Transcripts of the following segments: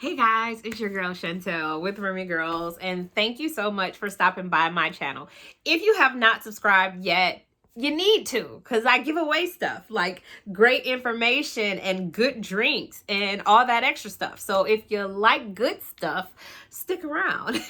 Hey guys, it's your girl Chantel with Remy Girls, and thank you so much for stopping by my channel. If you have not subscribed yet, you need to, because I give away stuff like great information and good drinks and all that extra stuff. So if you like good stuff, stick around.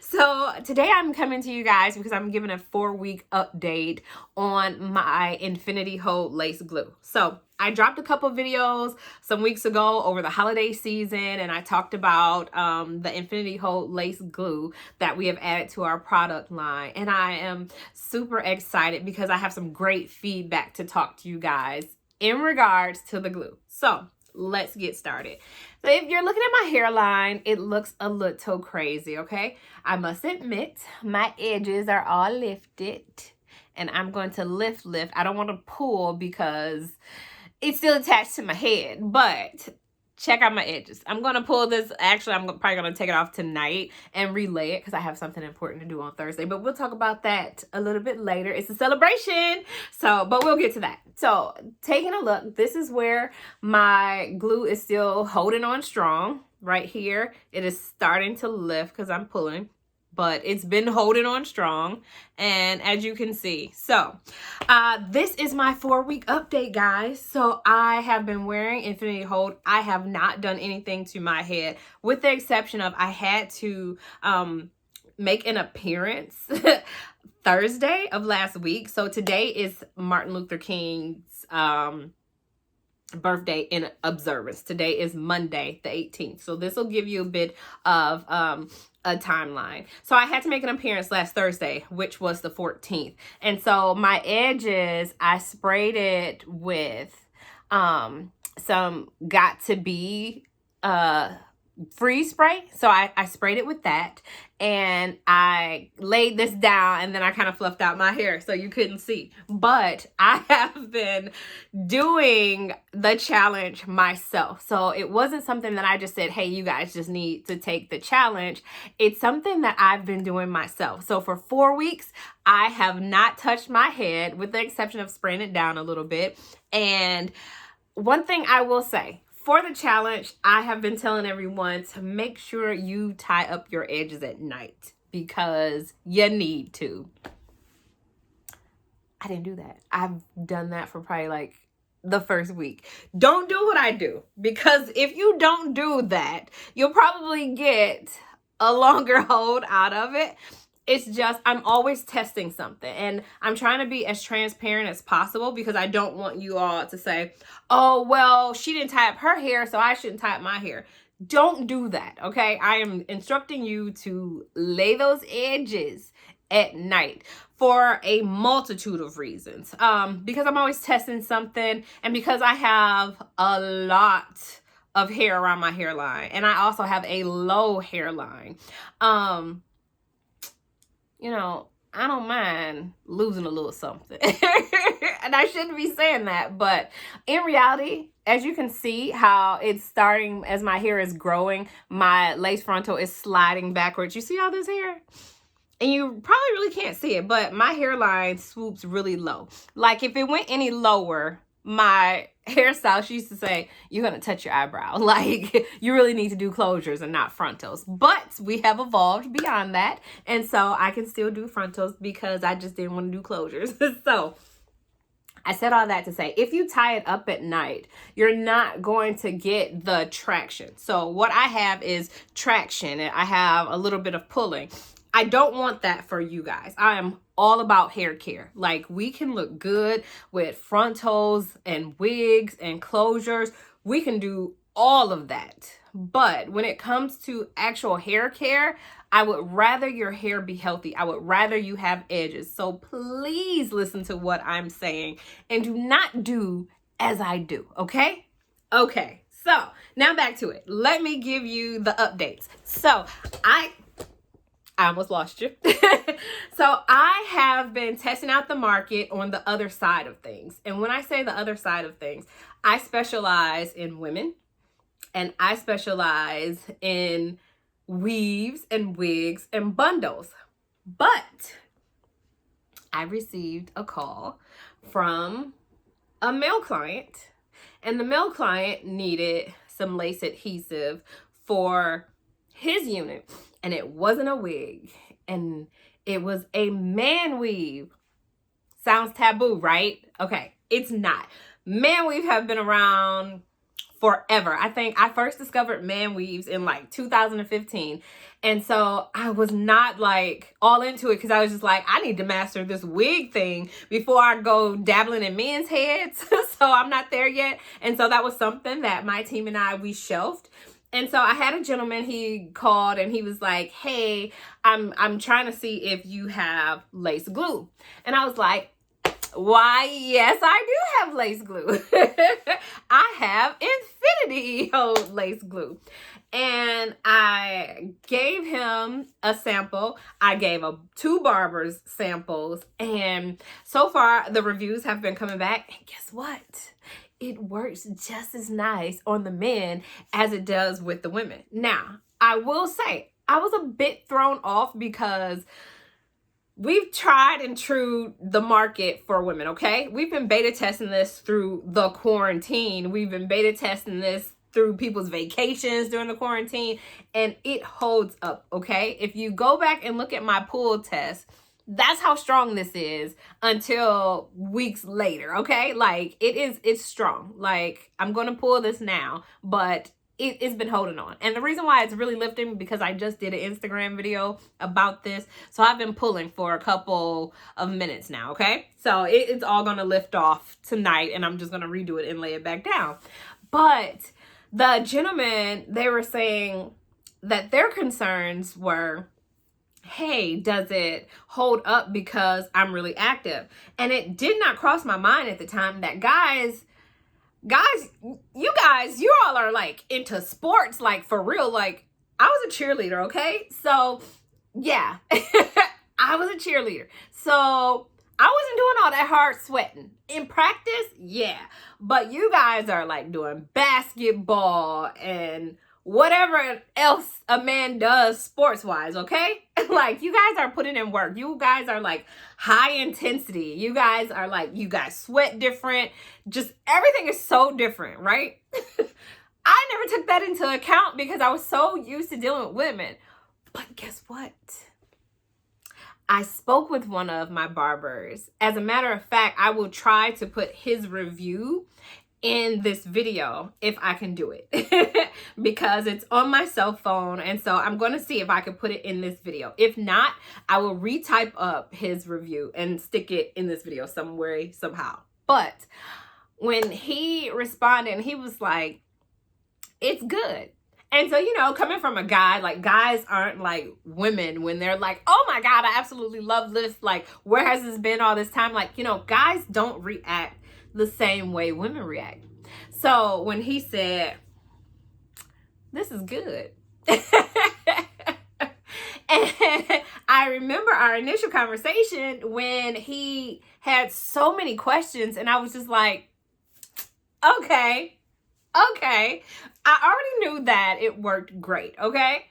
So today I'm coming to you guys because I'm giving a 4-week update on my Infinity Hold Lace Glue. So I dropped a couple videos some weeks ago over the holiday season, and I talked about the Infinity Hold Lace Glue that we have added to our product line. And I am super excited because I have some great feedback to talk to you guys in regards to the glue. So let's get started. So if you're looking at my hairline, it looks a little crazy, okay? I must admit, my edges are all lifted, and I'm going to lift. I don't want to pull because it's still attached to my head, but check out my edges. I'm going to pull this. Actually, I'm probably going to take it off tonight and relay it because I have something important to do on Thursday, but we'll talk about that a little bit later. It's a celebration. But we'll get to that. So taking a look, this is where my glue is still holding on strong right here. It is starting to lift because I'm pulling, but it's been holding on strong, and as you can see. So this is my 4-week update, guys. So I have been wearing Infinity Hold. I have not done anything to my head, with the exception of I had to make an appearance Thursday of last week. So today is Martin Luther King's birthday in observance. Today is Monday the 18th. So this will give you a bit of a timeline. So I had to make an appearance last Thursday, which was the 14th. And so my edges, I sprayed it with some Got To Be freeze spray. So I sprayed it with that, and I laid this down, and then I kind of fluffed out my hair so you couldn't see. But I have been doing the challenge myself. So it wasn't something that I just said, hey, you guys just need to take the challenge. It's something that I've been doing myself. So for 4 weeks, I have not touched my head, with the exception of spraying it down a little bit. And one thing I will say, for the challenge, I have been telling everyone to make sure you tie up your edges at night because you need to. I didn't do that. I've done that for probably like the first week. Don't do what I do, because if you don't do that, you'll probably get a longer hold out of it. It's just, I'm always testing something, and I'm trying to be as transparent as possible because I don't want you all to say, oh, well, she didn't tie up her hair, so I shouldn't tie up my hair. Don't do that, okay? I am instructing you to lay those edges at night for a multitude of reasons. Because I'm always testing something, and because I have a lot of hair around my hairline, and I also have a low hairline. You know, I don't mind losing a little something. And I shouldn't be saying that, but in reality, as you can see how it's starting, as my hair is growing, my lace frontal is sliding backwards. You see all this hair? And you probably really can't see it, but my hairline swoops really low. Like if it went any lower, my hairstylist used to say, you're going to touch your eyebrow. Like, you really need to do closures and not frontals. But we have evolved beyond that. And so I can still do frontals because I just didn't want to do closures. So I said all that to say, if you tie it up at night, you're not going to get the traction. So what I have is traction, and I have a little bit of pulling. I don't want that for you guys. I am all about hair care. Like, we can look good with frontals and wigs and closures. We can do all of that. But when it comes to actual hair care, I would rather your hair be healthy. I would rather you have edges. So please listen to what I'm saying and do not do as I do, okay? Okay, so now back to it. Let me give you the updates. So I almost lost you. So I have been testing out the market on the other side of things. And when I say the other side of things, I specialize in women, and I specialize in weaves and wigs and bundles. But I received a call from a male client, and the male client needed some lace adhesive for his unit, and it wasn't a wig, and it was a man weave. Sounds taboo, right? Okay, it's not. Man weave have been around forever. I think I first discovered man weaves in like 2015. And so I was not like all into it because I was just like, I need to master this wig thing before I go dabbling in men's heads. So I'm not there yet. And so that was something that my team and we shelved. And so I had a gentleman, he called and he was like, hey, I'm trying to see if you have lace glue. And I was like, why, yes, I do have lace glue. I have infinity lace glue. And I gave him a sample. I gave 2 barbers samples. And so far, the reviews have been coming back. And guess what? It works just as nice on the men as it does with the women. Now, I will say, I was a bit thrown off because we've tried and true the market for women, okay? We've been beta testing this through the quarantine. We've been beta testing this through people's vacations during the quarantine, and it holds up, okay? If you go back and look at my pull test, that's how strong this is until weeks later, okay? Like, it's strong. Like, I'm going to pull this now, but it's been holding on. And the reason why it's really lifting because I just did an Instagram video about this. So I've been pulling for a couple of minutes now, okay? So it's all going to lift off tonight, and I'm just going to redo it and lay it back down. But the gentlemen, they were saying that their concerns were, hey, does it hold up because I'm really active? And it did not cross my mind at the time that you all are like into sports, like for real. Like, I was a cheerleader, okay? So yeah, I was a cheerleader. So I wasn't doing all that hard sweating. In practice, yeah. But you guys are like doing basketball and whatever else a man does sports-wise, okay? Like, you guys are putting in work. You guys are like high intensity. You guys sweat different. Just everything is so different, right? I never took that into account because I was so used to dealing with women. But guess what? I spoke with one of my barbers. As a matter of fact, I will try to put his review in this video if I can do it because it's on my cell phone, and so I'm going to see if I can put it in this video. If not, I will retype up his review and stick it in this video somewhere, somehow. But when he responded, he was like, it's good. And so, you know, coming from a guy, like, guys aren't like women when they're like, oh my God, I absolutely love this. Like, where has this been all this time? Like, you know, guys don't react the same way women react. So when he said, this is good. And I remember our initial conversation when he had so many questions, and I was just like, okay. I already knew that it worked great, okay?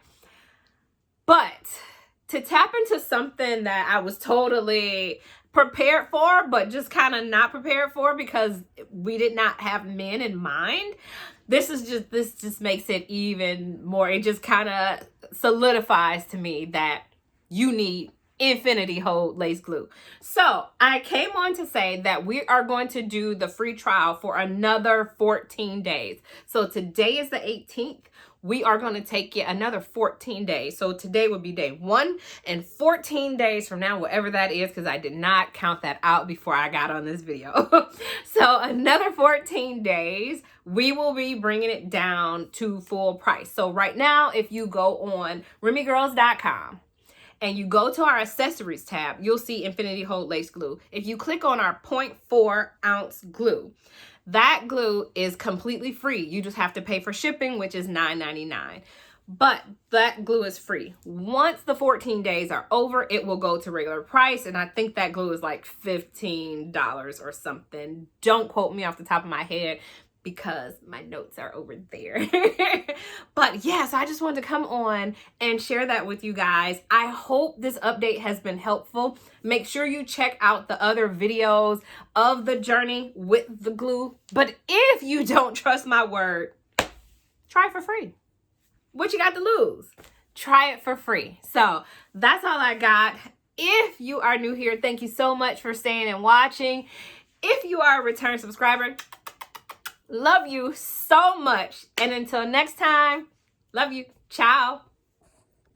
But to tap into something that I was totally prepared for, but just kind of not prepared for because we did not have men in mind, this just makes it even more. It just kind of solidifies to me that you need infinity hold lace glue. So I came on to say that we are going to do the free trial for another 14 days. So today is the 18th. We are going to take it another 14 days. So today would be day 1, and 14 days from now, whatever that is, because I did not count that out before I got on this video. So another 14 days, we will be bringing it down to full price. So right now, if you go on RemyGirls.com, and you go to our accessories tab, you'll see infinity hold lace glue. If you click on our 0.4 ounce glue, that glue is completely free. You just have to pay for shipping, which is $9.99. But that glue is free. Once the 14 days are over, it will go to regular price. And I think that glue is like $15 or something. Don't quote me off the top of my head, because my notes are over there. But yeah, so I just wanted to come on and share that with you guys. I hope this update has been helpful. Make sure you check out the other videos of the journey with the glue. But if you don't trust my word, try for free. What you got to lose? Try it for free. So that's all I got. If you are new here, thank you so much for staying and watching. If you are a return subscriber, love you so much. And until next time, love you. Ciao.